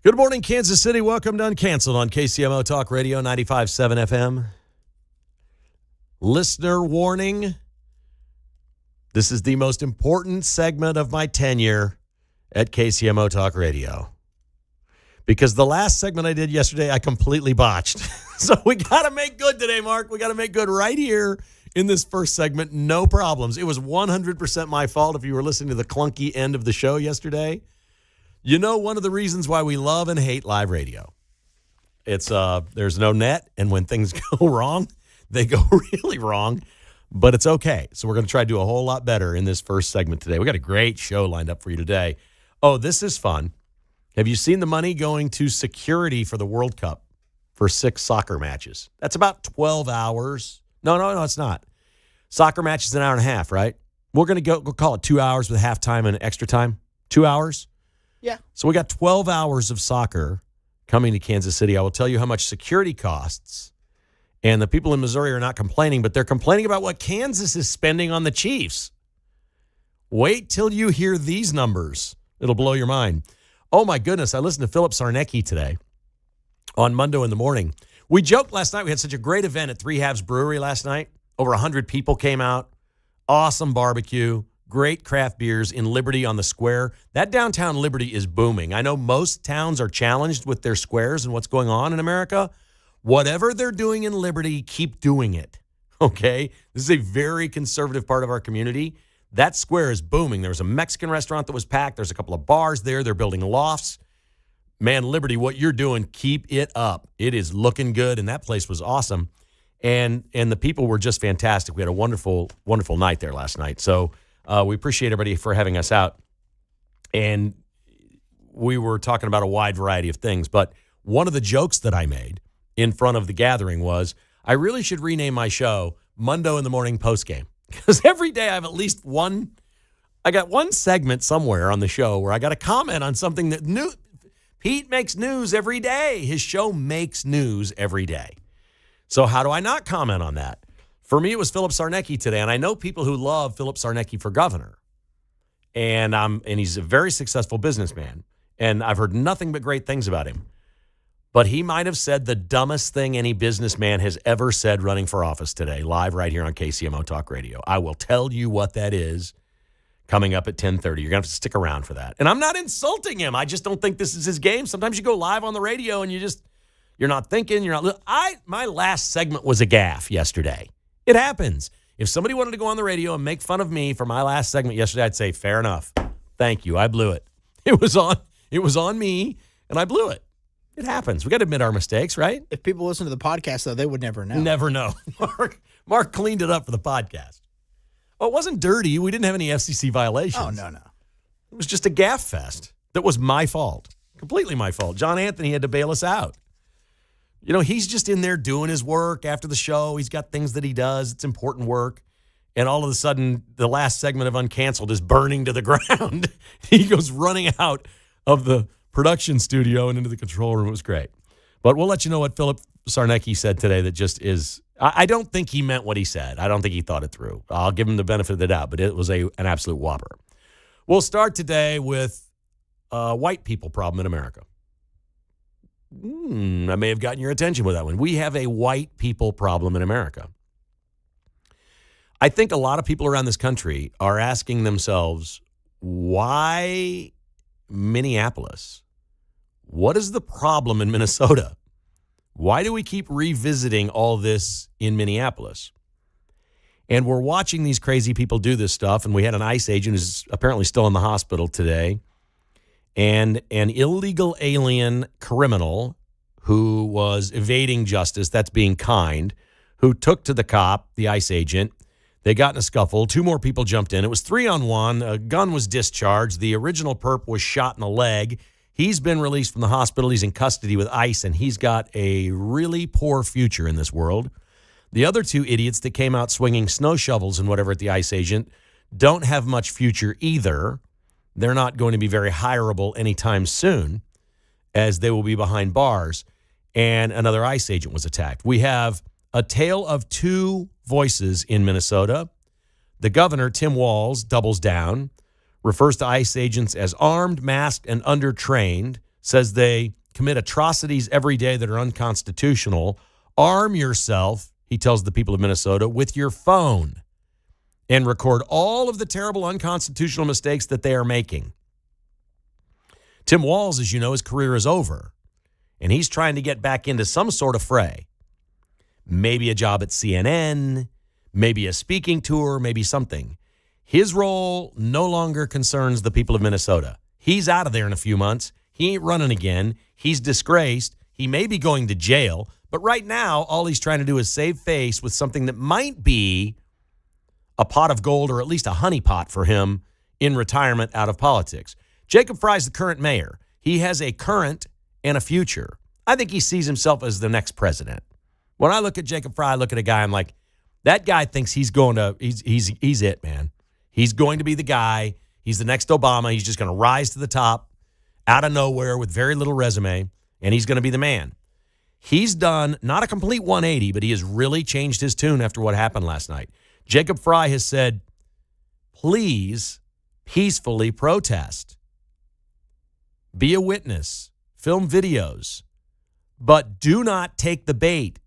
Good morning, Kansas City. Welcome to Uncanceled on KCMO Talk Radio 95.7 FM. Listener warning. This is the most important segment of my tenure at KCMO Talk Radio. Because the last segment I did yesterday, I completely botched. So we got to make good today, Mark. We got to make good right here in this first segment. No problems. It was 100% my fault if you were listening to the clunky end of the show yesterday. You know, one of the reasons why we love and hate live radio. It's there's no net, and when things go wrong, they go really wrong, but it's okay. So we're going to try to do a whole lot better in this first segment today. We got a great show lined up for you today. Oh, this is fun. Have you seen the money going to security for the World Cup for 6 soccer matches? That's about 12 hours. No, it's not. Soccer match is an hour and a half, right? We're going to we'll call it 2 hours with halftime and extra time. 2 hours? Yeah. So we got 12 hours of soccer coming to Kansas City. I will tell you how much security costs. And the people in Missouri are not complaining, but they're complaining about what Kansas is spending on the Chiefs. Wait till you hear these numbers. It'll blow your mind. Oh, my goodness. I listened to Philip Sarnecki today on Monday in the morning. We joked last night. We had such a great event at Three Halves Brewery last night. Over 100 people came out. Awesome barbecue. Great craft beers in Liberty on the square. That downtown Liberty is booming. I know most towns are challenged with their squares and what's going on in America. Whatever they're doing in Liberty, keep doing it, okay? This is a very conservative part of our community. That square is booming. There was a Mexican restaurant that was packed. There's a couple of bars there. They're building lofts. Man, Liberty, what you're doing, keep it up. It is looking good, and that place was awesome. And the people were just fantastic. We had a wonderful, wonderful night there last night. So we appreciate everybody for having us out. And we were talking about a wide variety of things. But one of the jokes that I made in front of the gathering was, I really should rename my show Monday in the Morning Postgame. Because every day I have at least I got one segment somewhere on the show where I got to comment on something that new. Pete makes news every day. His show makes news every day. So how do I not comment on that? For me, it was Philip Sarnecki today, and I know people who love Philip Sarnecki for governor. And he's a very successful businessman, and I've heard nothing but great things about him. But he might have said the dumbest thing any businessman has ever said running for office today, live right here on KCMO Talk Radio. I will tell you what that is coming up at 10:30. You're going to have to stick around for that. And I'm not insulting him. I just don't think this is his game. Sometimes you go live on the radio and you're not thinking, my last segment was a gaffe yesterday. It happens. If somebody wanted to go on the radio and make fun of me for my last segment yesterday, I'd say, fair enough. Thank you. I blew it. It was on me, and I blew it. It happens. We got to admit our mistakes, right? If people listen to the podcast, though, they would never know. Never know. Mark cleaned it up for the podcast. Oh, it wasn't dirty. We didn't have any FCC violations. Oh, no. It was just a gaffe fest. That was my fault. Completely my fault. John Anthony had to bail us out. You know, he's just in there doing his work after the show. He's got things that he does. It's important work. And all of a sudden, the last segment of Uncanceled is burning to the ground. He goes running out of the production studio and into the control room. It was great. But we'll let you know what Philip Sarnecki said today that just is, I don't think he meant what he said. I don't think he thought it through. I'll give him the benefit of the doubt, but it was an absolute whopper. We'll start today with a white people problem in America. I may have gotten your attention with that one. We have a white people problem in America. I think a lot of people around this country are asking themselves, why Minneapolis? What is the problem in Minnesota? Why do we keep revisiting all this in Minneapolis? And we're watching these crazy people do this stuff, and we had an ICE agent who's apparently still in the hospital today, and an illegal alien criminal who was evading justice, that's being kind, who took to the cop, the ICE agent. They got in a scuffle. 2 more people jumped in. It was 3-on-1. A gun was discharged. The original perp was shot in the leg. He's been released from the hospital. He's in custody with ICE, and he's got a really poor future in this world. The other 2 idiots that came out swinging snow shovels and whatever at the ICE agent don't have much future either. They're not going to be very hireable anytime soon, as they will be behind bars. And another ICE agent was attacked. We have a tale of 2 voices in Minnesota. The governor, Tim Walz, doubles down, refers to ICE agents as armed, masked, and undertrained, says they commit atrocities every day that are unconstitutional. Arm yourself, he tells the people of Minnesota, with your phone and record all of the terrible unconstitutional mistakes that they are making. Tim Walz, as you know, his career is over, and he's trying to get back into some sort of fray. Maybe a job at CNN, maybe a speaking tour, maybe something. His role no longer concerns the people of Minnesota. He's out of there in a few months. He ain't running again. He's disgraced. He may be going to jail. But right now, all he's trying to do is save face with something that might be a pot of gold or at least a honeypot for him in retirement out of politics. Jacob Fry's the current mayor. He has a current and a future. I think he sees himself as the next president. When I look at Jacob Fry, I look at a guy, I'm like, that guy thinks he's it, man. He's going to be the guy. He's the next Obama. He's just going to rise to the top out of nowhere with very little resume, and he's going to be the man. He's done not a complete 180, but he has really changed his tune after what happened last night. Jacob Fry has said, please peacefully protest. Be a witness. Film videos. But do not take the bait.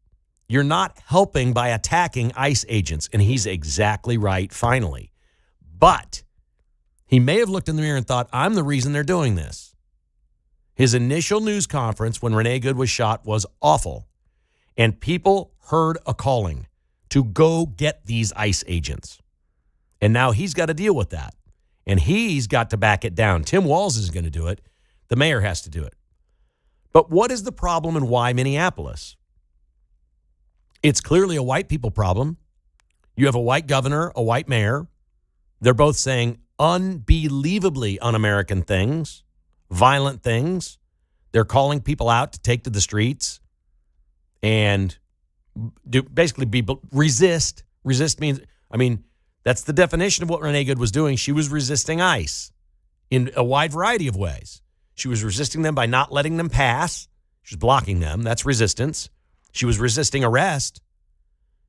You're not helping by attacking ICE agents. And he's exactly right, finally. But he may have looked in the mirror and thought, I'm the reason they're doing this. His initial news conference when Renee Good was shot was awful. And people heard a calling to go get these ICE agents. And now he's got to deal with that. And he's got to back it down. Tim Walz is going to do it. The mayor has to do it. But what is the problem and why Minneapolis? It's clearly a white people problem. You have a white governor, a white mayor. They're both saying unbelievably un-American things, violent things. They're calling people out to take to the streets and resist. Resist means, that's the definition of what Renee Good was doing. She was resisting ICE in a wide variety of ways. She was resisting them by not letting them pass. She was blocking them. That's resistance. She was resisting arrest.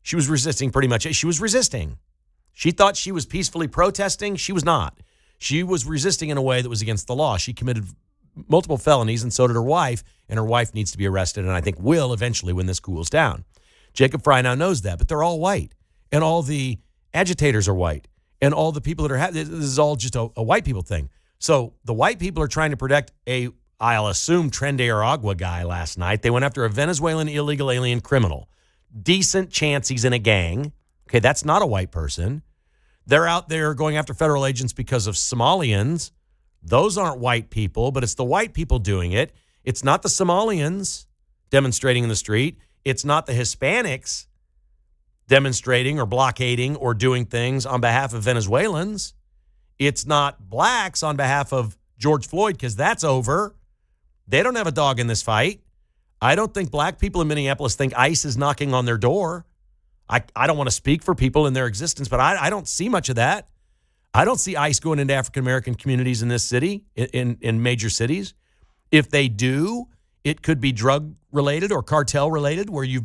She was resisting pretty much. She was resisting. She thought she was peacefully protesting. She was not. She was resisting in a way that was against the law. She committed multiple felonies, and so did her wife, and her wife needs to be arrested, and I think will eventually when this cools down. Jacob Fry now knows that, but they're all white, and all the agitators are white, and all the people that are this is all just a white people thing. So the white people are trying to protect I'll assume Tren de Aragua guy last night. They went after a Venezuelan illegal alien criminal. Decent chance he's in a gang. Okay, that's not a white person. They're out there going after federal agents because of Somalians. Those aren't white people, but it's the white people doing it. It's not the Somalians demonstrating in the street. It's not the Hispanics demonstrating or blockading or doing things on behalf of Venezuelans. It's not blacks on behalf of George Floyd, because that's over. They don't have a dog in this fight. I don't think black people in Minneapolis think ICE is knocking on their door. I don't want to speak for people in their existence, but I don't see much of that. I don't see ICE going into African-American communities in this city, in major cities. If they do, it could be drug-related or cartel-related, where you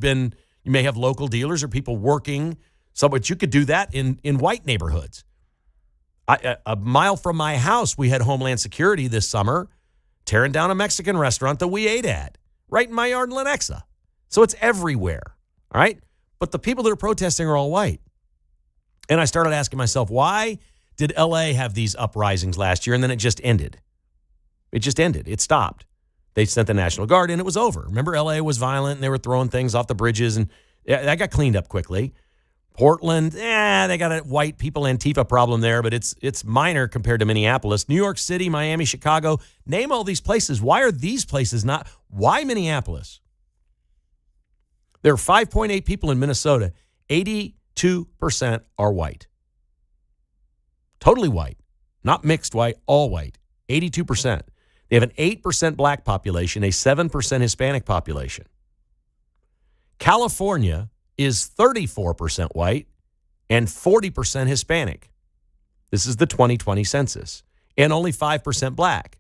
may have local dealers or people working. But you could do that in white neighborhoods. A mile from my house, we had Homeland Security this summer tearing down a Mexican restaurant that we ate at right in my yard in Lenexa. So it's everywhere, all right? But the people that are protesting are all white. And I started asking myself, why did L.A. have these uprisings last year and then it just ended? It just ended. It stopped. They sent the National Guard and it was over. Remember, L.A. was violent and they were throwing things off the bridges, and that got cleaned up quickly. Portland, they got a white people Antifa problem there, but it's minor compared to Minneapolis. New York City, Miami, Chicago, name all these places. Why are these places not? Why Minneapolis? There are 5.8 people in Minnesota. 82% are white. Totally white. Not mixed white, all white. 82%. They have an 8% black population, a 7% Hispanic population. California is 34% white and 40% Hispanic. This is the 2020 census. And only 5% black.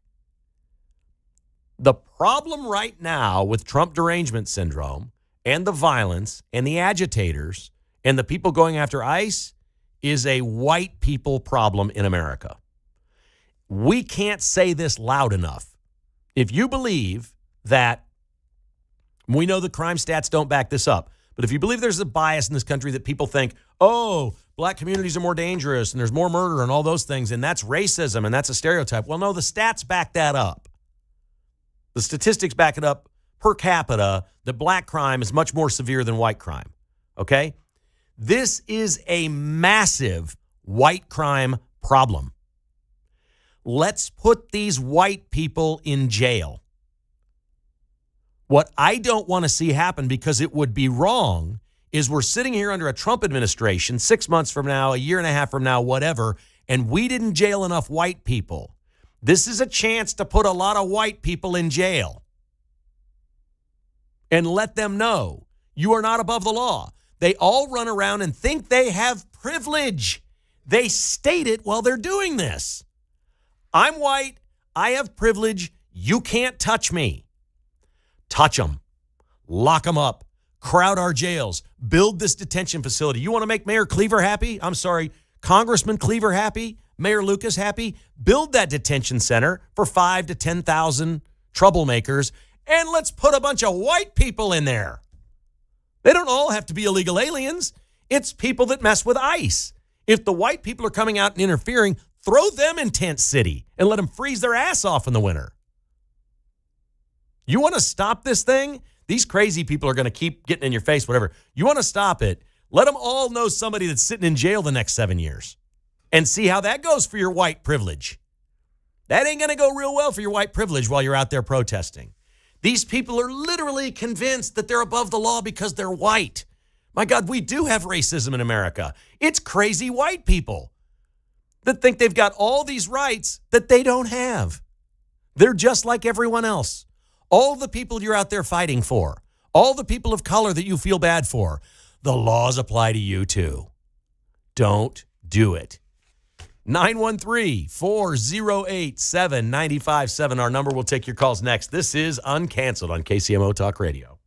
The problem right now with Trump derangement syndrome and the violence and the agitators and the people going after ICE is a white people problem in America. We can't say this loud enough. If you believe that, we know the crime stats don't back this up, but if you believe there's a bias in this country that people think, oh, black communities are more dangerous and there's more murder and all those things, and that's racism and that's a stereotype. Well, no, the stats back that up. The statistics back it up per capita that black crime is much more severe than white crime. Okay? This is a massive white crime problem. Let's put these white people in jail. What I don't want to see happen, because it would be wrong, is we're sitting here under a Trump administration 6 months from now, a year and a half from now, whatever, and we didn't jail enough white people. This is a chance to put a lot of white people in jail and let them know you are not above the law. They all run around and think they have privilege. They state it while they're doing this. I'm white. I have privilege. You can't touch me. Touch them. Lock them up. Crowd our jails. Build this detention facility. You want to make Mayor Cleaver happy? I'm sorry, Congressman Cleaver happy? Mayor Lucas happy? Build that detention center for 5,000 to 10,000 troublemakers, and let's put a bunch of white people in there. They don't all have to be illegal aliens. It's people that mess with ICE. If the white people are coming out and interfering, throw them in Tent City and let them freeze their ass off in the winter. You want to stop this thing? These crazy people are going to keep getting in your face, whatever. You want to stop it? Let them all know somebody that's sitting in jail the next 7 years and see how that goes for your white privilege. That ain't going to go real well for your white privilege while you're out there protesting. These people are literally convinced that they're above the law because they're white. My God, we do have racism in America. It's crazy white people that think they've got all these rights that they don't have. They're just like everyone else. All the people you're out there fighting for, all the people of color that you feel bad for, the laws apply to you too. Don't do it. 913-408-7957, our number. We'll take your calls next. This is Uncanceled on KCMO Talk Radio.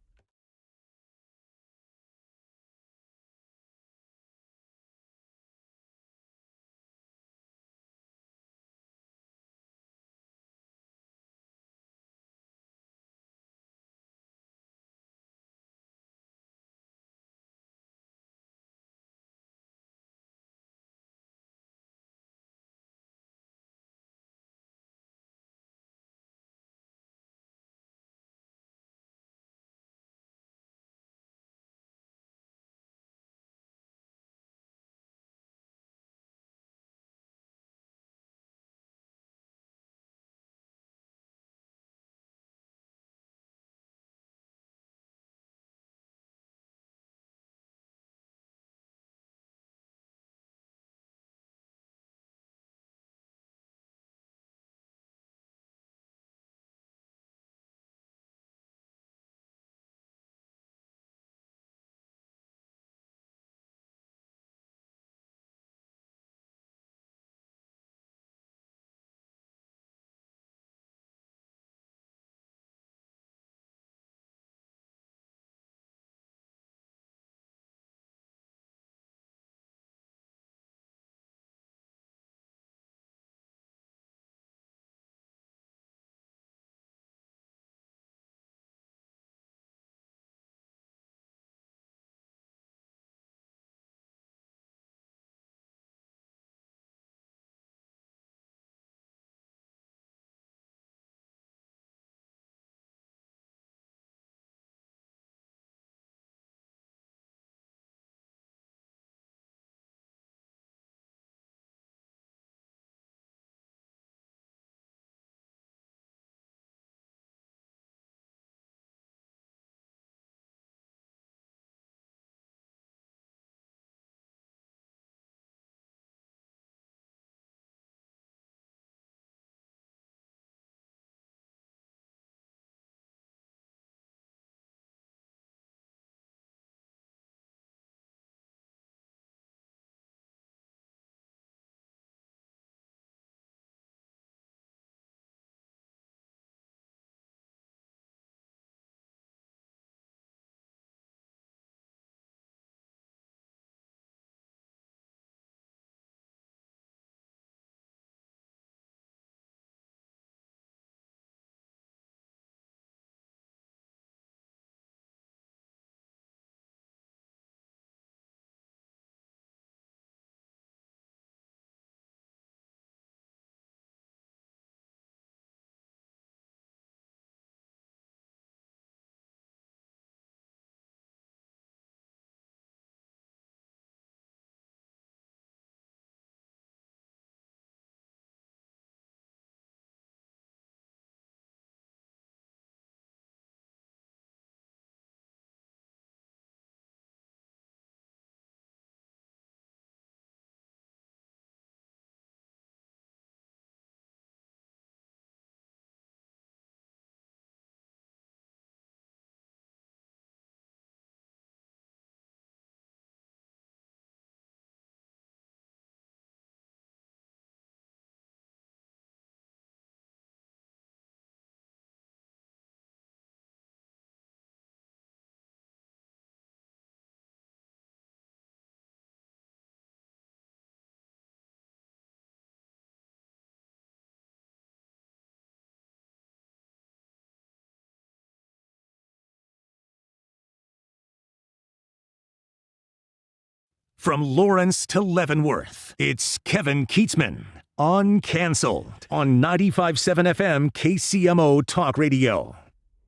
From Lawrence to Leavenworth, it's Kevin Kietzman, Uncanceled, on 95.7 FM KCMO Talk Radio.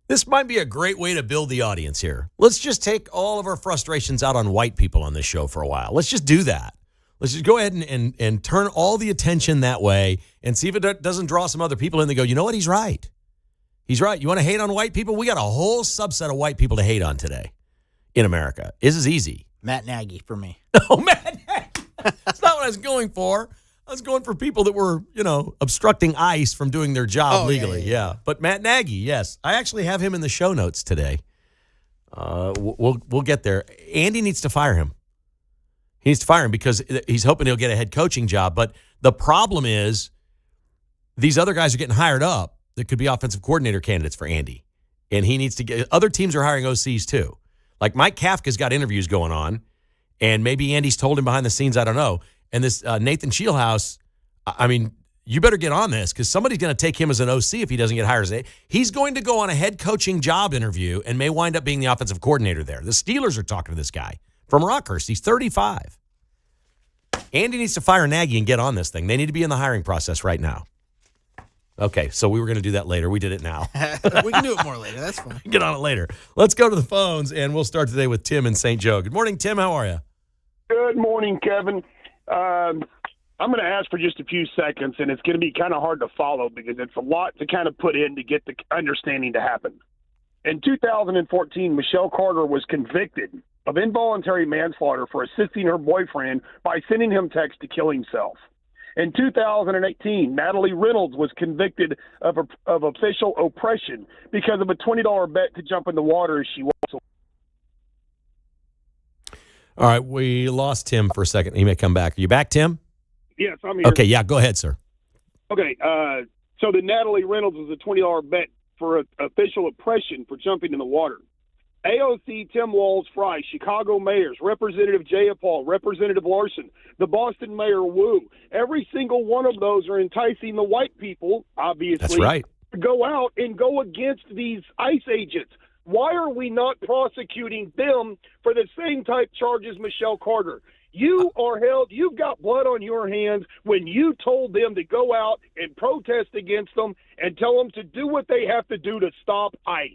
This might be a great way to build the audience here. Let's just take all of our frustrations out on white people on this show for a while. Let's just do that. Let's just go ahead and turn all the attention that way and see if it doesn't draw some other people in. They go, you know what? He's right. He's right. You want to hate on white people? We got a whole subset of white people to hate on today in America. This is easy. Matt Nagy for me. Oh, Matt Nagy. That's not what I was going for. I was going for people that were, obstructing ICE from doing their job legally. Yeah. But Matt Nagy, yes. I actually have him in the show notes today. We'll get there. Andy needs to fire him. He needs to fire him because he's hoping he'll get a head coaching job. But the problem is these other guys are getting hired up that could be offensive coordinator candidates for Andy. And he needs to get – other teams are hiring OCs too. Like Mike Kafka's got interviews going on, and maybe Andy's told him behind the scenes, I don't know. And this Nathan Shieldhouse, I mean, you better get on this because somebody's going to take him as an OC if he doesn't get hired. He's going to go on a head coaching job interview and may wind up being the offensive coordinator there. The Steelers are talking to this guy from Rockhurst. He's 35. Andy needs to fire Nagy and get on this thing. They need to be in the hiring process right now. Okay, so we were going to do that later. We did it now. We can do it more later. That's fine. Get on it later. Let's go to the phones, and we'll start today with Tim in St. Joe. Good morning, Tim. How are you? Good morning, Kevin. I'm going to ask for just a few seconds, and it's going to be kind of hard to follow because it's a lot to kind of put in to get the understanding to happen. In 2014, Michelle Carter was convicted of involuntary manslaughter for assisting her boyfriend by sending him text to kill himself. In 2018, Natalie Reynolds was convicted of official oppression because of a $20 bet to jump in the water as she walks away. All right, we lost Tim for a second. He may come back. Are you back, Tim? Yes, I'm here. Okay, yeah, go ahead, sir. Okay, so the Natalie Reynolds was a $20 bet for official oppression for jumping in the water. AOC Tim Walz-Fry, Chicago mayors, Representative Jayapal, Representative Larson, the Boston Mayor Wu, every single one of those are enticing the white people, obviously, that's right, to go out and go against these ICE agents. Why are we not prosecuting them for the same type charges Michelle Carter? You are held, you've got blood on your hands when you told them to go out and protest against them and tell them to do what they have to do to stop ICE.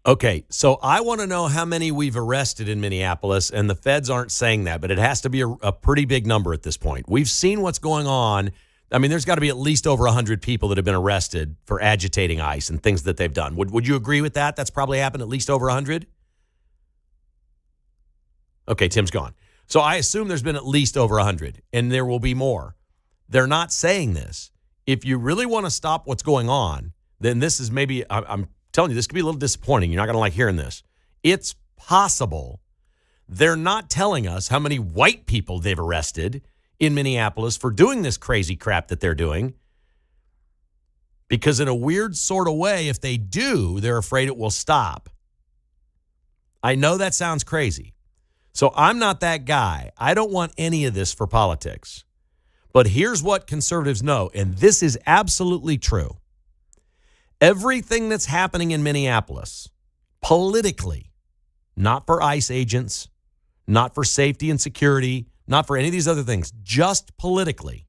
Okay, so I want to know how many we've arrested in Minneapolis, and the feds aren't saying that, but it has to be a pretty big number at this point. We've seen what's going on. I mean, there's got to be at least over 100 people that have been arrested for agitating ICE and things that they've done. Would you agree with that? That's probably happened at least over 100? Okay, Tim's gone. So I assume there's been at least over 100, and there will be more. They're not saying this. If you really want to stop what's going on, then this is maybe, I'm telling you, this could be a little disappointing. You're not going to like hearing this. It's possible they're not telling us how many white people they've arrested in Minneapolis for doing this crazy crap that they're doing. Because in a weird sort of way, if they do, they're afraid it will stop. I know that sounds crazy. So I'm not that guy. I don't want any of this for politics. But here's what conservatives know, and this is absolutely true. Everything that's happening in Minneapolis, politically, not for ICE agents, not for safety and security, not for any of these other things, just politically,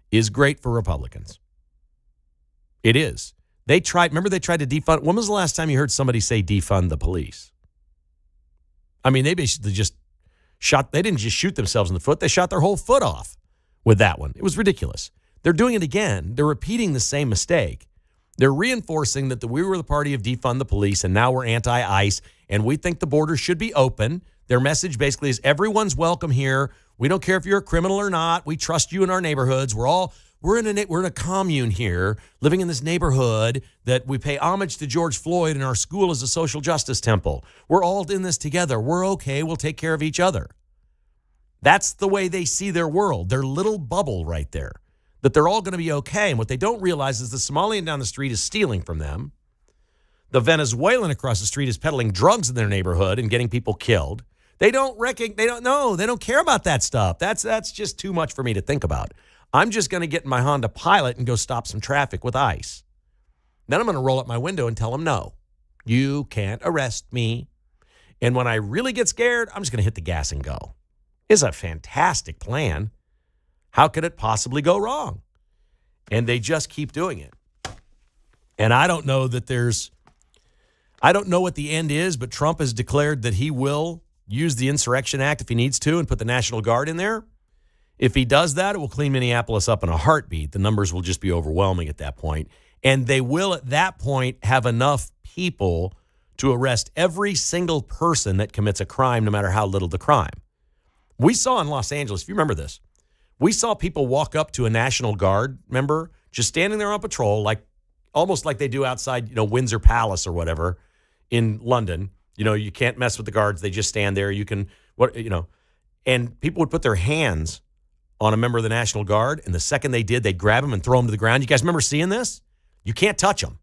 is great for Republicans. It is. Remember they tried to defund. When was the last time you heard somebody say defund the police? I mean, they basically just they didn't just shoot themselves in the foot. They shot their whole foot off with that one. It was ridiculous. They're doing it again. They're repeating the same mistake. They're reinforcing that we were the party of defund the police, and now we're anti-ICE, and we think the border should be open. Their message basically is everyone's welcome here. We don't care if you're a criminal or not. We trust you in our neighborhoods. We're in a commune here, living in this neighborhood that we pay homage to George Floyd, and our school is a social justice temple. We're all in this together. We're okay. We'll take care of each other. That's the way they see their world, their little bubble right there. That they're all going to be okay. And what they don't realize is the Somalian down the street is stealing from them. The Venezuelan across the street is peddling drugs in their neighborhood and getting people killed. They don't know. They don't care about that stuff. That's just too much for me to think about. I'm just going to get in my Honda Pilot and go stop some traffic with ICE. Then I'm going to roll up my window and tell them, no, you can't arrest me. And when I really get scared, I'm just going to hit the gas and go. is a fantastic plan. How could it possibly go wrong? And they just keep doing it. And I don't know what the end is, but Trump has declared that he will use the Insurrection Act if he needs to and put the National Guard in there. If he does that, it will clean Minneapolis up in a heartbeat. The numbers will just be overwhelming at that point. And they will, at that point, have enough people to arrest every single person that commits a crime, no matter how little the crime. We saw in Los Angeles, if you remember this, we saw people walk up to a National Guard member just standing there on patrol, like almost like they do outside, Windsor Palace or whatever in London. You can't mess with the guards. They just stand there. And people would put their hands on a member of the National Guard, and the second they did, they'd grab him and throw him to the ground. You guys remember seeing this? You can't touch them.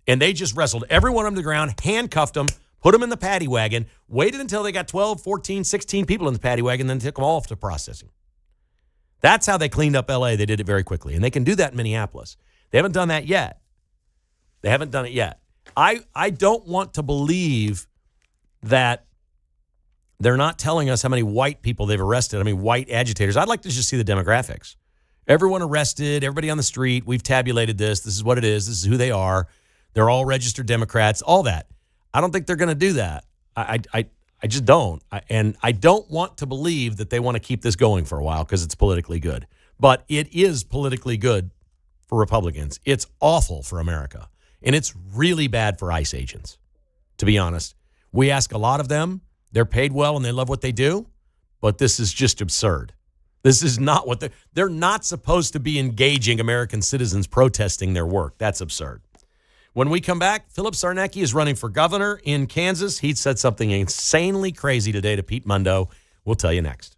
And they just wrestled everyone to the ground, handcuffed them, put them in the paddy wagon, waited until they got 12, 14, 16 people in the paddy wagon, then took them all off to processing. That's how they cleaned up L.A. They did it very quickly. And they can do that in Minneapolis. They haven't done that yet. They haven't done it yet. I don't want to believe that they're not telling us how many white people they've arrested. I mean, white agitators. I'd like to just see the demographics. Everyone arrested, everybody on the street. We've tabulated this. This is what it is. This is who they are. They're all registered Democrats, all that. I don't think they're going to do that. I just don't. And I don't want to believe that they want to keep this going for a while because it's politically good. But it is politically good for Republicans. It's awful for America. And it's really bad for ICE agents, to be honest. We ask a lot of them. They're paid well and they love what they do. But this is just absurd. This is not what they're not supposed to be engaging American citizens protesting their work. That's absurd. When we come back, Philip Sarnecki is running for governor in Kansas. He said something insanely crazy today to Pete Mundo. We'll tell you next.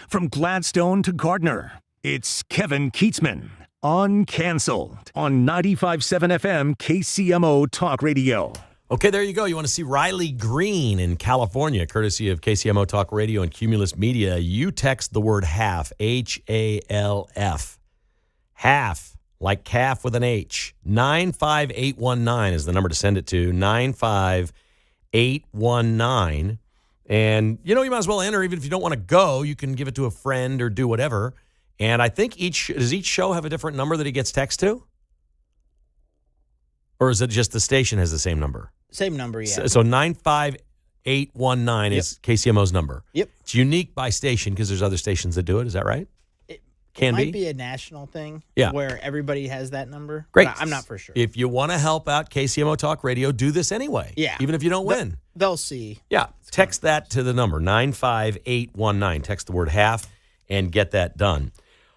From Gladstone to Gardner, it's Kevin Kietzman, Uncanceled, on 95.7 FM KCMO Talk Radio. Okay, there you go. You want to see Riley Green in California, courtesy of KCMO Talk Radio and Cumulus Media. You text the word half, H-A-L-F. Half, like calf with an H. 95819 is the number to send it to, 95819. And, you might as well enter. Even if you don't want to go, you can give it to a friend or do whatever. And I think does each show have a different number that he gets text to? Or is it just the station has the same number? Same number, yeah. So 95819 is KCMO's number. Yep. It's unique by station because there's other stations that do it. Is that right? It might might be a national thing Yeah. where everybody has that number. Great. But I'm not for sure. If you want to help out KCMO Talk Radio, do this anyway. Yeah. Even if you don't win. They'll see. Yeah. Text that to the number, 95819. Text the word half and get that done.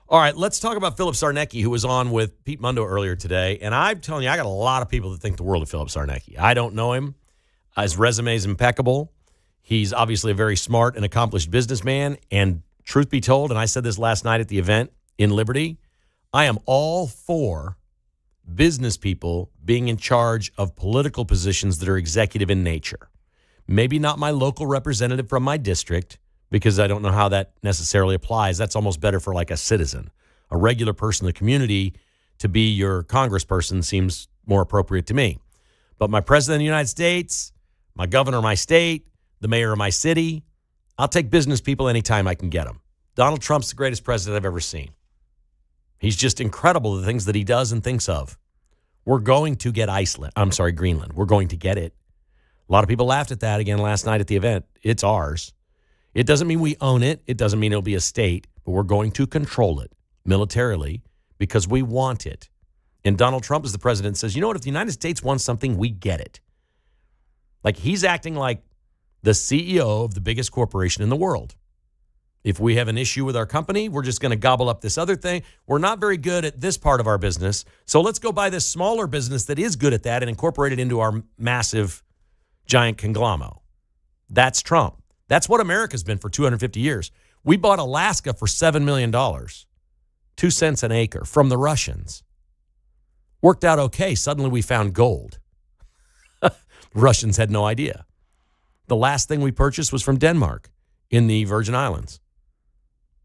All right, let's talk about Philip Sarnecki, who was on with Pete Mundo earlier today. And I'm telling you, I got a lot of people that think the world of Philip Sarnecki. I don't know him. His resume is impeccable. He's obviously a very smart and accomplished businessman. And truth be told, and I said this last night at the event in Liberty, I am all for business people being in charge of political positions that are executive in nature. Maybe not my local representative from my district, because I don't know how that necessarily applies. That's almost better for like a citizen. A regular person in the community to be your congressperson seems more appropriate to me. But my president of the United States, my governor of my state, the mayor of my city, I'll take business people anytime I can get them. Donald Trump's the greatest president I've ever seen. He's just incredible, the things that he does and thinks of. We're going to get Greenland. We're going to get it. A lot of people laughed at that again last night at the event. It's ours. It doesn't mean we own it. It doesn't mean it'll be a state, but we're going to control it militarily because we want it. And Donald Trump, as the president, says, you know what? If the United States wants something, we get it. Like he's acting like the CEO of the biggest corporation in the world. If we have an issue with our company, we're just going to gobble up this other thing. We're not very good at this part of our business, so let's go buy this smaller business that is good at that and incorporate it into our massive, giant conglomerate. That's Trump. That's what America's been for 250 years. We bought Alaska for $7 million, 2 cents an acre from the Russians. Worked out okay. Suddenly we found gold. Russians had no idea. The last thing we purchased was from Denmark in the Virgin Islands.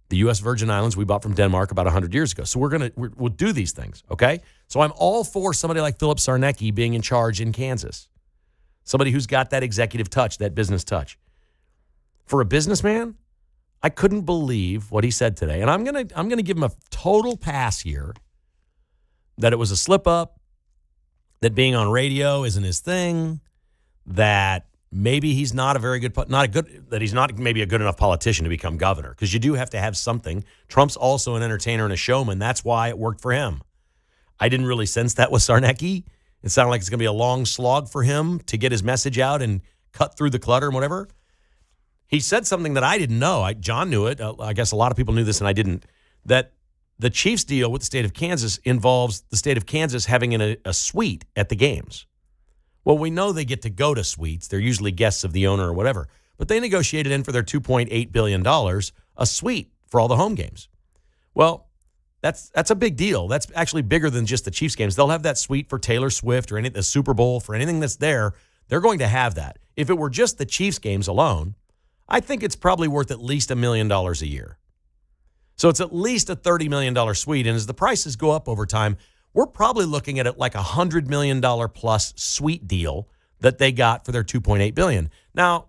The U.S. Virgin Islands we bought from Denmark about 100 years ago. So we'll do these things, okay? So I'm all for somebody like Philip Sarnecki being in charge in Kansas. Somebody who's got that executive touch, that business touch. For a businessman, I couldn't believe what he said today. And I'm gonna give him a total pass here that it was a slip up, that being on radio isn't his thing, that maybe he's not that he's not maybe a good enough politician to become governor, because you do have to have something. Trump's also an entertainer and a showman. That's why it worked for him. I didn't really sense that with Sarnecki. It sounded like it's going to be a long slog for him to get his message out and cut through the clutter and whatever. He said something that I didn't know. John knew it. I guess a lot of people knew this and I didn't. That the Chiefs deal with the state of Kansas involves the state of Kansas having a suite at the games. Well, we know they get to go to suites. They're usually guests of the owner or whatever. But they negotiated in for their $2.8 billion a suite for all the home games. Well, that's a big deal. That's actually bigger than just the Chiefs games. They'll have that suite for Taylor Swift or the Super Bowl, for anything that's there. They're going to have that. If it were just the Chiefs games alone, I think it's probably worth at least $1 million a year. So it's at least a $30 million suite. And as the prices go up over time, we're probably looking at it like a $100 million plus suite deal that they got for their $2.8 billion. Now,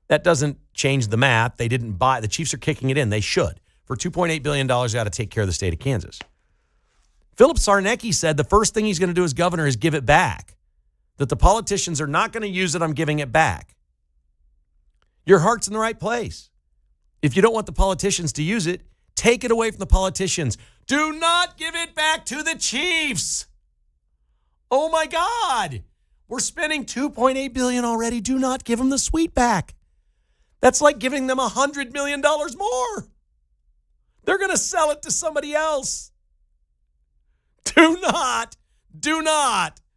that doesn't change the math. They didn't buy. The Chiefs are kicking it in. They should. For $2.8 billion, they got to take care of the state of Kansas. Philip Sarnecki said the first thing he's going to do as governor is give it back. That the politicians are not going to use it. I'm giving it back. Your heart's in the right place. If you don't want the politicians to use it, take it away from the politicians. Do not give it back to the Chiefs. Oh my God. We're spending $2.8 billion already. Do not give them the suite back. That's like giving them $100 million more. They're going to sell it to somebody else. Do not,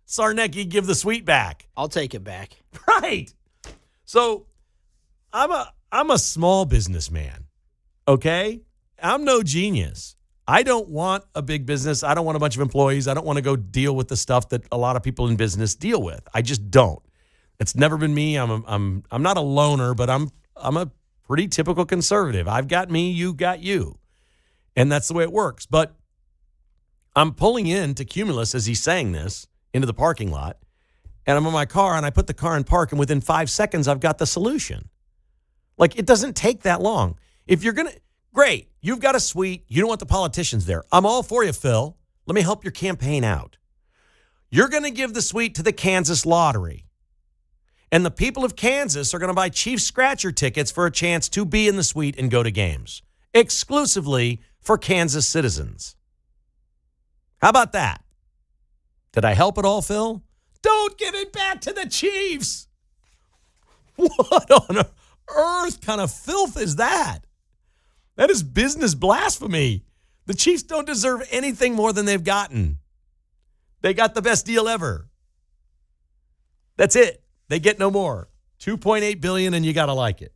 Sarnecki, give the suite back. I'll take it back. Right. So I'm a small businessman. Okay? I'm no genius. I don't want a big business. I don't want a bunch of employees. I don't want to go deal with the stuff that a lot of people in business deal with. I just don't. It's never been me. I'm not a loner, but I'm a pretty typical conservative. I've got me, you got you. And that's the way it works. But I'm pulling into Cumulus as he's saying this into the parking lot, and I'm in my car, and I put the car in park, and within 5 seconds, I've got the solution. Like, it doesn't take that long. If you're going to, great, you've got a suite. You don't want the politicians there. I'm all for you, Phil. Let me help your campaign out. You're going to give the suite to the Kansas Lottery. And the people of Kansas are going to buy Chief Scratcher tickets for a chance to be in the suite and go to games, exclusively for Kansas citizens. How about that? Did I help at all, Phil? Don't give it back to the Chiefs. What on earth kind of filth is that? That is business blasphemy. The Chiefs don't deserve anything more than they've gotten. They got the best deal ever. That's it. They get no more. $2.8 billion, and you got to like it.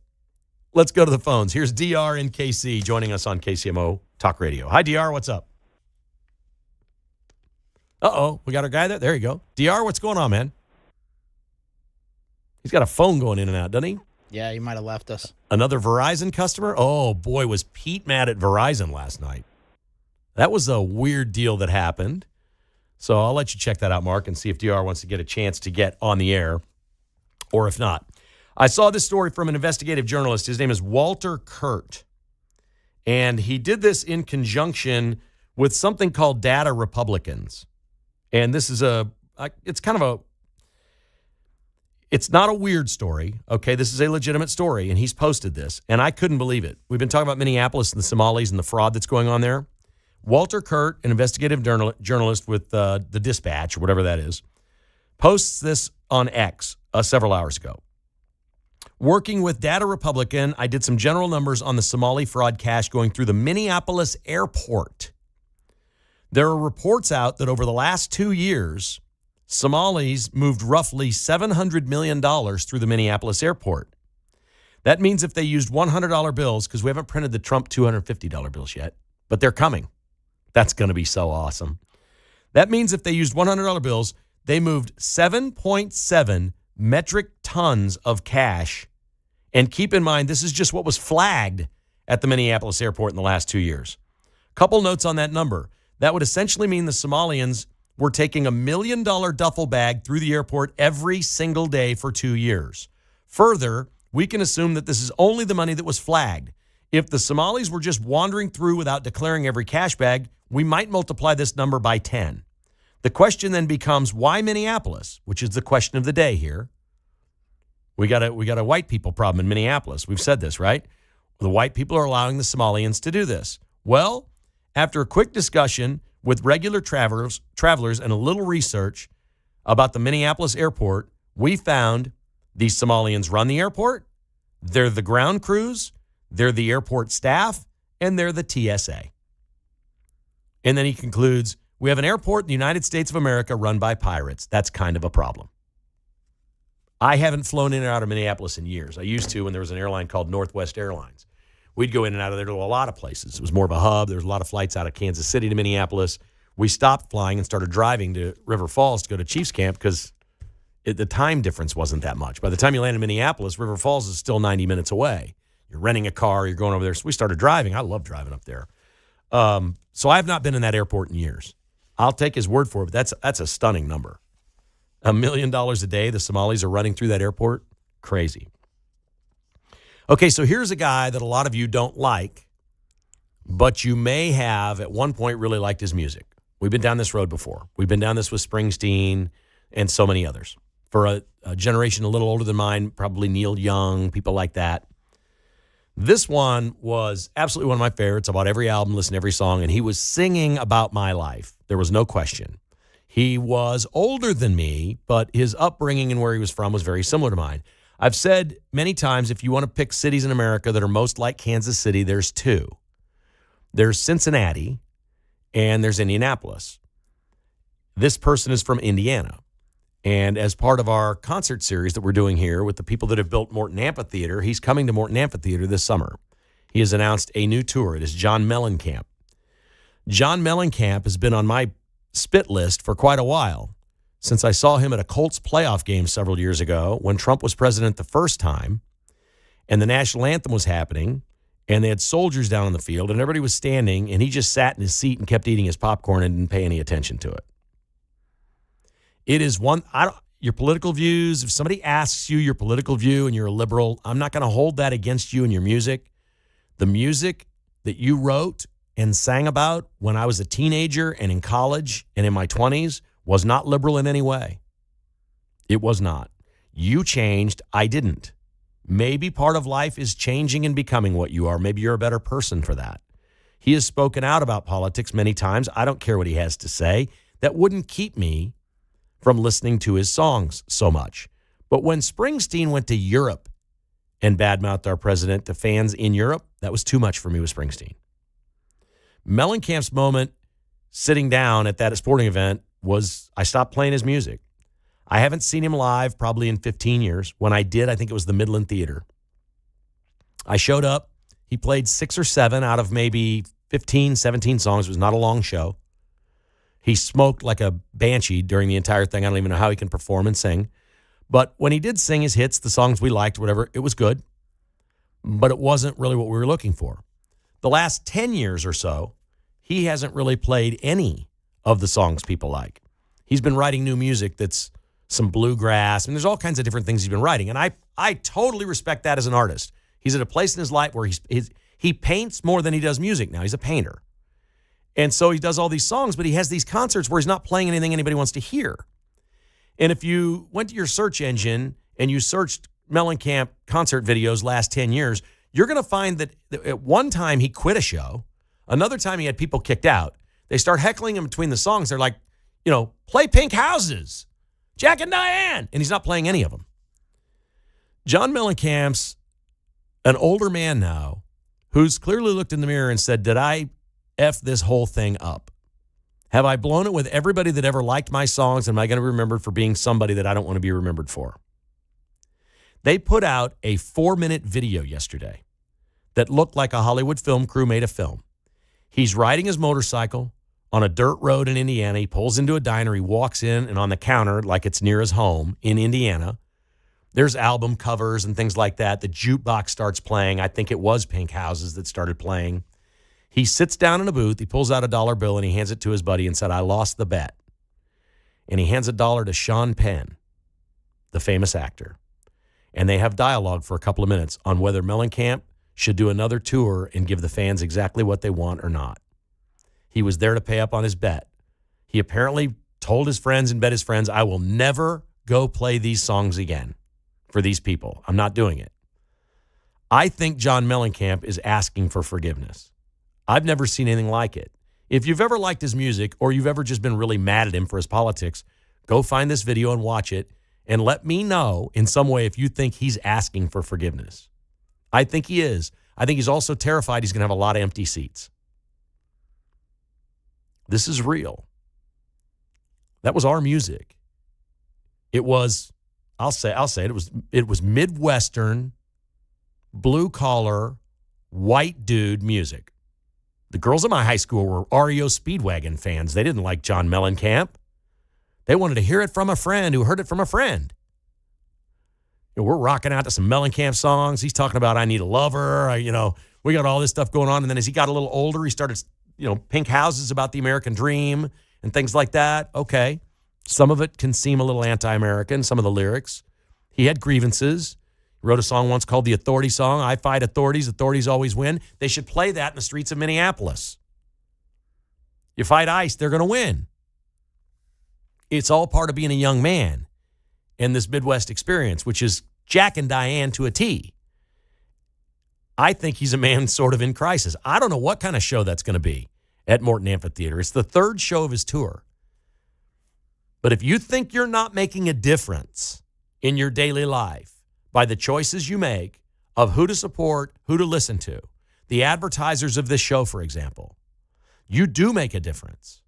Let's go to the phones. Here's DR in KC joining us on KCMO Talk Radio. Hi, DR. What's up? Uh-oh. We got our guy there. There you go. DR, what's going on, man? He's got a phone going in and out, doesn't he? Yeah, he might have left us. Another Verizon customer? Oh, boy, was Pete mad at Verizon last night. That was a weird deal that happened. So I'll let you check that out, Mark, and see if DR wants to get a chance to get on the air or if not. I saw this story from an investigative journalist. His name is Walter Kurt. And he did this in conjunction with something called Data Republicans. And this is it's not a weird story, okay? This is a legitimate story, and he's posted this, and I couldn't believe it. We've been talking about Minneapolis and the Somalis and the fraud that's going on there. Walter Kurt, an investigative journalist with the Dispatch, or whatever that is, posts this on X several hours ago. Working with Data Republican, I did some general numbers on the Somali fraud cash going through the Minneapolis airport. There are reports out that over the last 2 years, Somalis moved roughly $700 million through the Minneapolis airport. That means if they used $100 bills, because we haven't printed the Trump $250 bills yet, but they're coming. That's going to be so awesome. That means if they used $100 bills, they moved 7.7 metric tons of cash. And keep in mind, this is just what was flagged at the Minneapolis airport in the last 2 years. Couple notes on that number. That would essentially mean the Somalians were taking $1 million duffel bag through the airport every single day for 2 years. Further, we can assume that this is only the money that was flagged. If the Somalis were just wandering through without declaring every cash bag, we might multiply this number by 10. The question then becomes, why Minneapolis? Which is the question of the day here. We got a white people problem in Minneapolis. We've said this, right? The white people are allowing the Somalians to do this. Well, after a quick discussion with regular travelers and a little research about the Minneapolis airport, we found these Somalians run the airport, they're the ground crews, they're the airport staff, and they're the TSA. And then he concludes, we have an airport in the United States of America run by pirates. That's kind of a problem. I haven't flown in and out of Minneapolis in years. I used to when there was an airline called Northwest Airlines. We'd go in and out of there to a lot of places. It was more of a hub. There was a lot of flights out of Kansas City to Minneapolis. We stopped flying and started driving to River Falls to go to Chiefs Camp because the time difference wasn't that much. By the time you land in Minneapolis, River Falls is still 90 minutes away. You're renting a car. You're going over there. So we started driving. I love driving up there. So I have not been in that airport in years. I'll take his word for it, but that's a stunning number. $1 million a day the Somalis are running through that airport? Crazy. Okay, so here's a guy that a lot of you don't like, but you may have at one point really liked his music. We've been down this road before. We've been down this with Springsteen and so many others. For a generation a little older than mine, probably Neil Young, people like that. This one was absolutely one of my favorites. I bought every album, listened to every song, and he was singing about my life. There was no question. He was older than me, but his upbringing and where he was from was very similar to mine. I've said many times, if you want to pick cities in America that are most like Kansas City, there's two. There's Cincinnati and there's Indianapolis. This person is from Indiana. And as part of our concert series that we're doing here with the people that have built Morton Amphitheater, he's coming to Morton Amphitheater this summer. He has announced a new tour. It is John Mellencamp. John Mellencamp has been on my spit list for quite a while, since I saw him at a Colts playoff game several years ago when Trump was president the first time, and the national anthem was happening, and they had soldiers down on the field, and everybody was standing, and he just sat in his seat and kept eating his popcorn and didn't pay any attention to it. It is your political views, if somebody asks you your political view and you're a liberal, I'm not going to hold that against you and your music. The music that you wrote and sang about when I was a teenager and in college and in my 20s was not liberal in any way. It was not. You changed. I didn't. Maybe part of life is changing and becoming what you are. Maybe you're a better person for that. He has spoken out about politics many times. I don't care what he has to say. That wouldn't keep me from listening to his songs so much. But when Springsteen went to Europe and badmouthed our president to fans in Europe, that was too much for me with Springsteen. Mellencamp's moment sitting down at that sporting event was I stopped playing his music. I haven't seen him live probably in 15 years. When I did, I think it was the Midland Theater. I showed up. He played 6 or 7 out of maybe 15, 17 songs. It was not a long show. He smoked like a banshee during the entire thing. I don't even know how he can perform and sing. But when he did sing his hits, the songs we liked, whatever, it was good. But it wasn't really what we were looking for. The last 10 years or so, he hasn't really played any of the songs people like. He's been writing new music that's some bluegrass, and there's all kinds of different things he's been writing. And I totally respect that as an artist. He's at a place in his life where he paints more than he does music now. He's a painter. And so he does all these songs, but he has these concerts where he's not playing anything anybody wants to hear. And if you went to your search engine and you searched Mellencamp concert videos last 10 years, you're going to find that at one time he quit a show. Another time he had people kicked out. They start heckling him between the songs. They're like, play Pink Houses, Jack and Diane. And he's not playing any of them. John Mellencamp's an older man now who's clearly looked in the mirror and said, did I F this whole thing up? Have I blown it with everybody that ever liked my songs? Am I going to be remembered for being somebody that I don't want to be remembered for? They put out a 4-minute video yesterday that looked like a Hollywood film crew made a film. He's riding his motorcycle on a dirt road in Indiana. He pulls into a diner. He walks in, and on the counter, like it's near his home in Indiana, there's album covers and things like that. The jukebox starts playing. I think it was Pink Houses that started playing. He sits down in a booth. He pulls out a $1 bill, and he hands it to his buddy and said, I lost the bet. And he hands $1 to Sean Penn, the famous actor. And they have dialogue for a couple of minutes on whether Mellencamp should do another tour and give the fans exactly what they want or not. He was there to pay up on his bet. He apparently told his friends and bet his friends, I will never go play these songs again for these people. I'm not doing it. I think John Mellencamp is asking for forgiveness. I've never seen anything like it. If you've ever liked his music or you've ever just been really mad at him for his politics, go find this video and watch it and let me know in some way if you think he's asking for forgiveness. I think he is. I think he's also terrified he's going to have a lot of empty seats. This is real. That was our music. It was, I'll say it was Midwestern, blue collar, white dude music. The girls at my high school were REO Speedwagon fans. They didn't like John Mellencamp. They wanted to hear it from a friend who heard it from a friend. We're rocking out to some Mellencamp songs. He's talking about I need a lover. We got all this stuff going on. And then as he got a little older, he started, Pink Houses about the American dream and things like that. Okay. Some of it can seem a little anti-American, some of the lyrics. He had grievances. He wrote a song once called The Authority Song. I fight authorities. Authorities always win. They should play that in the streets of Minneapolis. You fight ICE, they're going to win. It's all part of being a young man in this Midwest experience, which is Jack and Diane to a T. I think he's a man sort of in crisis. I don't know what kind of show that's going to be at Morton Amphitheater. It's the 3rd show of his tour. But if you think you're not making a difference in your daily life by the choices you make of who to support, who to listen to, the advertisers of this show, for example, you do make a difference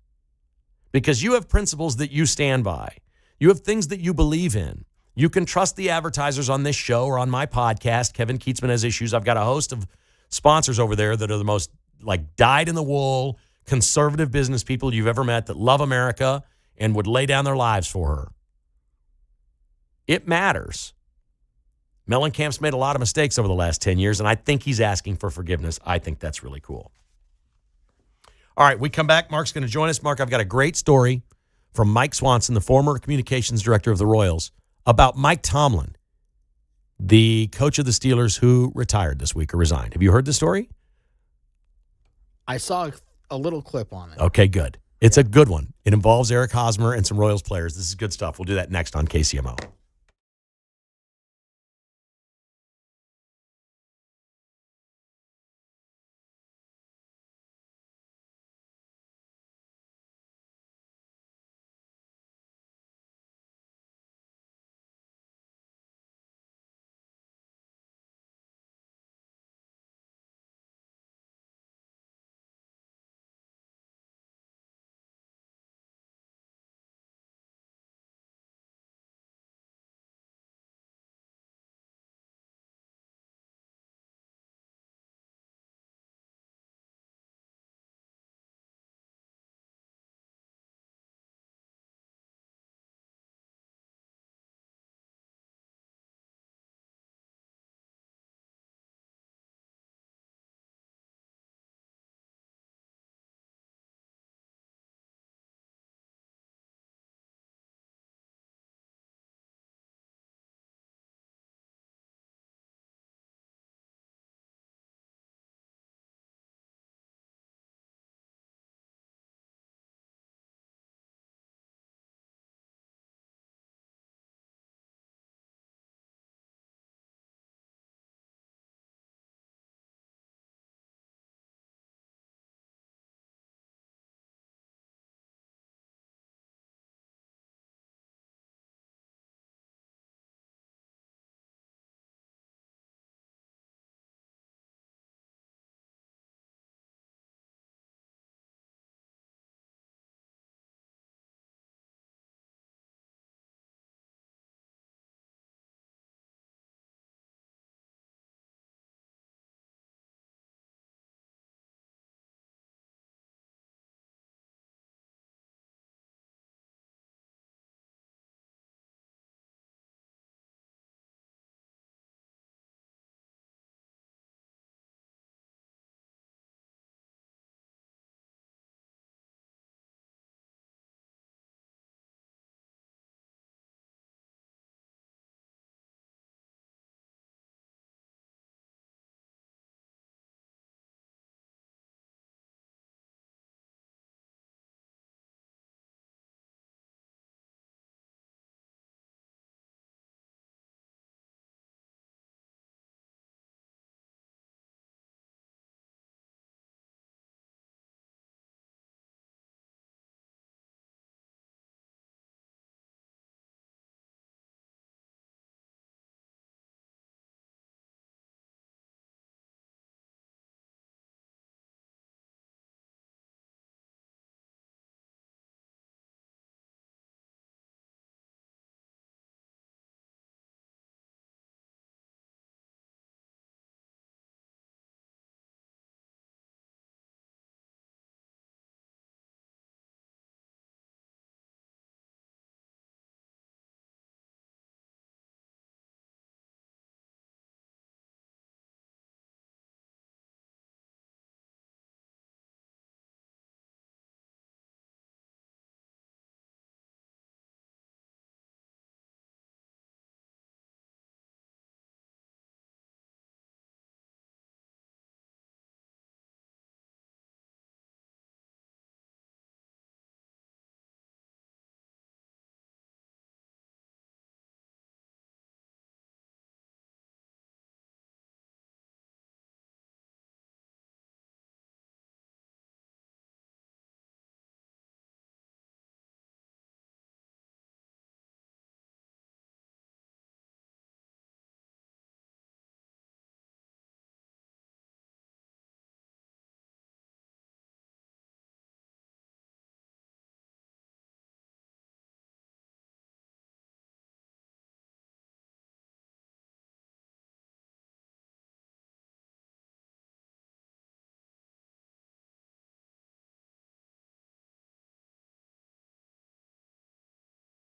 because you have principles that you stand by. You have things that you believe in. You can trust the advertisers on this show or on my podcast, Kevin Kietzman Has Issues. I've got a host of sponsors over there that are the most like dyed-in-the-wool conservative business people you've ever met that love America and would lay down their lives for her. It matters. Mellencamp's made a lot of mistakes over the last 10 years, and I think he's asking for forgiveness. I think that's really cool. All right, we come back. Mark's going to join us. Mark, I've got a great story from Mike Swanson, the former communications director of the Royals, about Mike Tomlin, the coach of the Steelers who retired this week or resigned. Have you heard the story? I saw a little clip on it. Okay, good. It's a good one. It involves Eric Hosmer and some Royals players. This is good stuff. We'll do that next on KCMO.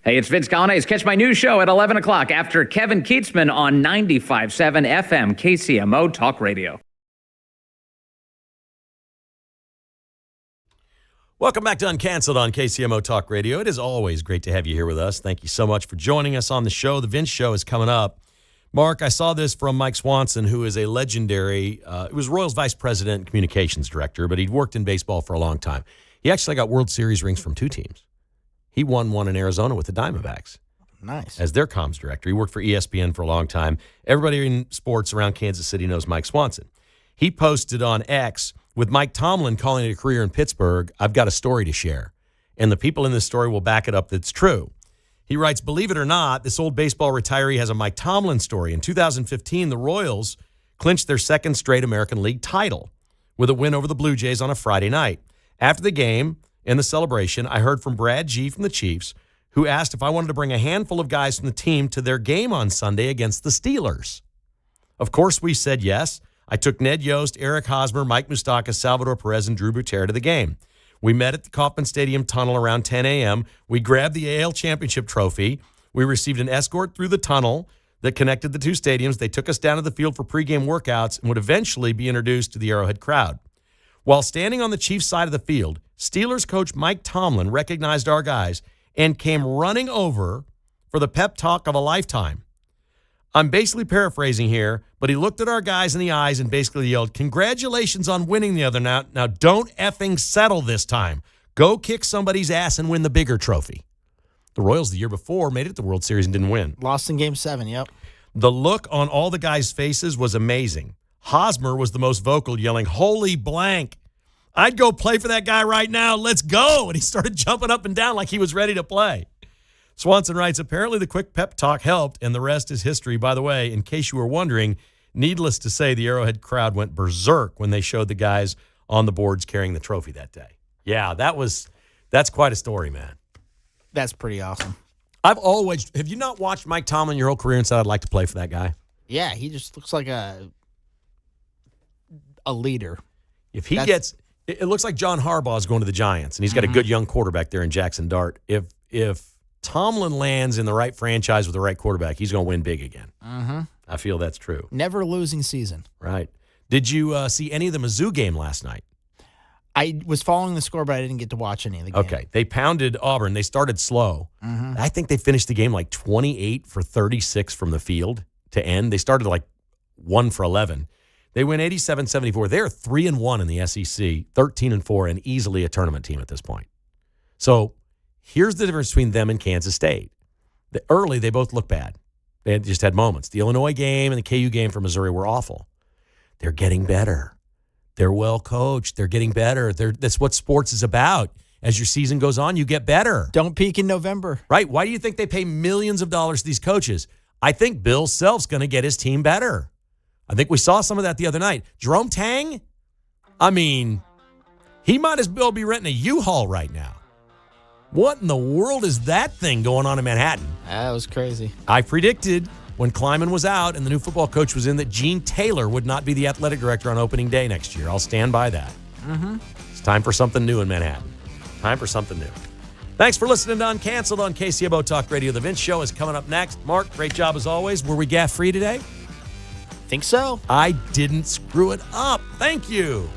Hey, it's Vince Gallane's Catch My News Show at 11 o'clock after Kevin Kietzman on 95.7 FM KCMO Talk Radio. Welcome back to Uncanceled on KCMO Talk Radio. It is always great to have you here with us. Thank you so much for joining us on the show. The Vince Show is coming up. Mark, I saw this from Mike Swanson, who is a legendary, it was Royals Vice President and Communications Director, but he'd worked in baseball for a long time. He actually got World Series rings from 2 teams. He won one in Arizona with the Diamondbacks. Nice. As their comms director. He worked for ESPN for a long time. Everybody in sports around Kansas City knows Mike Swanson. He posted on X, with Mike Tomlin calling it a career in Pittsburgh, I've got a story to share. And the people in this story will back it up that's true. He writes, believe it or not, this old baseball retiree has a Mike Tomlin story. In 2015, the Royals clinched their second straight American League title with a win over the Blue Jays on a Friday night. After the game, in the celebration, I heard from Brad G. from the Chiefs, who asked if I wanted to bring a handful of guys from the team to their game on Sunday against the Steelers. Of course, we said yes. I took Ned Yost, Eric Hosmer, Mike Moustakas, Salvador Perez, and Drew Butera to the game. We met at the Kauffman Stadium tunnel around 10 a.m. We grabbed the AL Championship trophy. We received an escort through the tunnel that connected the 2 stadiums. They took us down to the field for pregame workouts and would eventually be introduced to the Arrowhead crowd. While standing on the Chiefs' side of the field, Steelers coach Mike Tomlin recognized our guys and came running over for the pep talk of a lifetime. I'm basically paraphrasing here, but he looked at our guys in the eyes and basically yelled, congratulations on winning the other night. Now don't effing settle this time. Go kick somebody's ass and win the bigger trophy. The Royals the year before made it to the World Series and didn't win. Lost in Game 7, yep. The look on all the guys' faces was amazing. Hosmer was the most vocal, yelling, holy blank. I'd go play for that guy right now. Let's go. And he started jumping up and down like he was ready to play. Swanson writes, apparently the quick pep talk helped, and the rest is history. By the way, in case you were wondering, needless to say, the Arrowhead crowd went berserk when they showed the guys on the boards carrying the trophy that day. Yeah, that's quite a story, man. That's pretty awesome. Have you not watched Mike Tomlin your whole career and said, I'd like to play for that guy? Yeah, he just looks like a leader. If he gets, it looks like John Harbaugh is going to the Giants, and he's got a good young quarterback there in Jackson Dart. If Tomlin lands in the right franchise with the right quarterback, he's going to win big again. Mm-hmm. I feel that's true. Never losing season. Right. Did you see any of the Mizzou game last night? I was following the score, but I didn't get to watch any of the game. Okay. They pounded Auburn. They started slow. Mm-hmm. I think they finished the game like 28 for 36 from the field to end. They started like 1 for 11. They win 87-74. They're 3-1 in the SEC, 13-4, and easily a tournament team at this point. So here's the difference between them and Kansas State. Early, they both look bad. They just had moments. The Illinois game and the KU game for Missouri were awful. They're getting better. They're well coached. They're getting better. That's what sports is about. As your season goes on, you get better. Don't peak in November. Right. Why do you think they pay millions of dollars to these coaches? I think Bill Self's going to get his team better. I think we saw some of that the other night. Jerome Tang, I mean, he might as well be renting a U-Haul right now. What in the world is that thing going on in Manhattan? That was crazy. I predicted when Kleiman was out and the new football coach was in that Gene Taylor would not be the athletic director on opening day next year. I'll stand by that. Mm-hmm. It's time for something new in Manhattan. Time for something new. Thanks for listening to Uncanceled on KCMO Talk Radio. The Vince Show is coming up next. Mark, great job as always. Were we gaff-free today? Think so. I didn't screw it up. Thank you.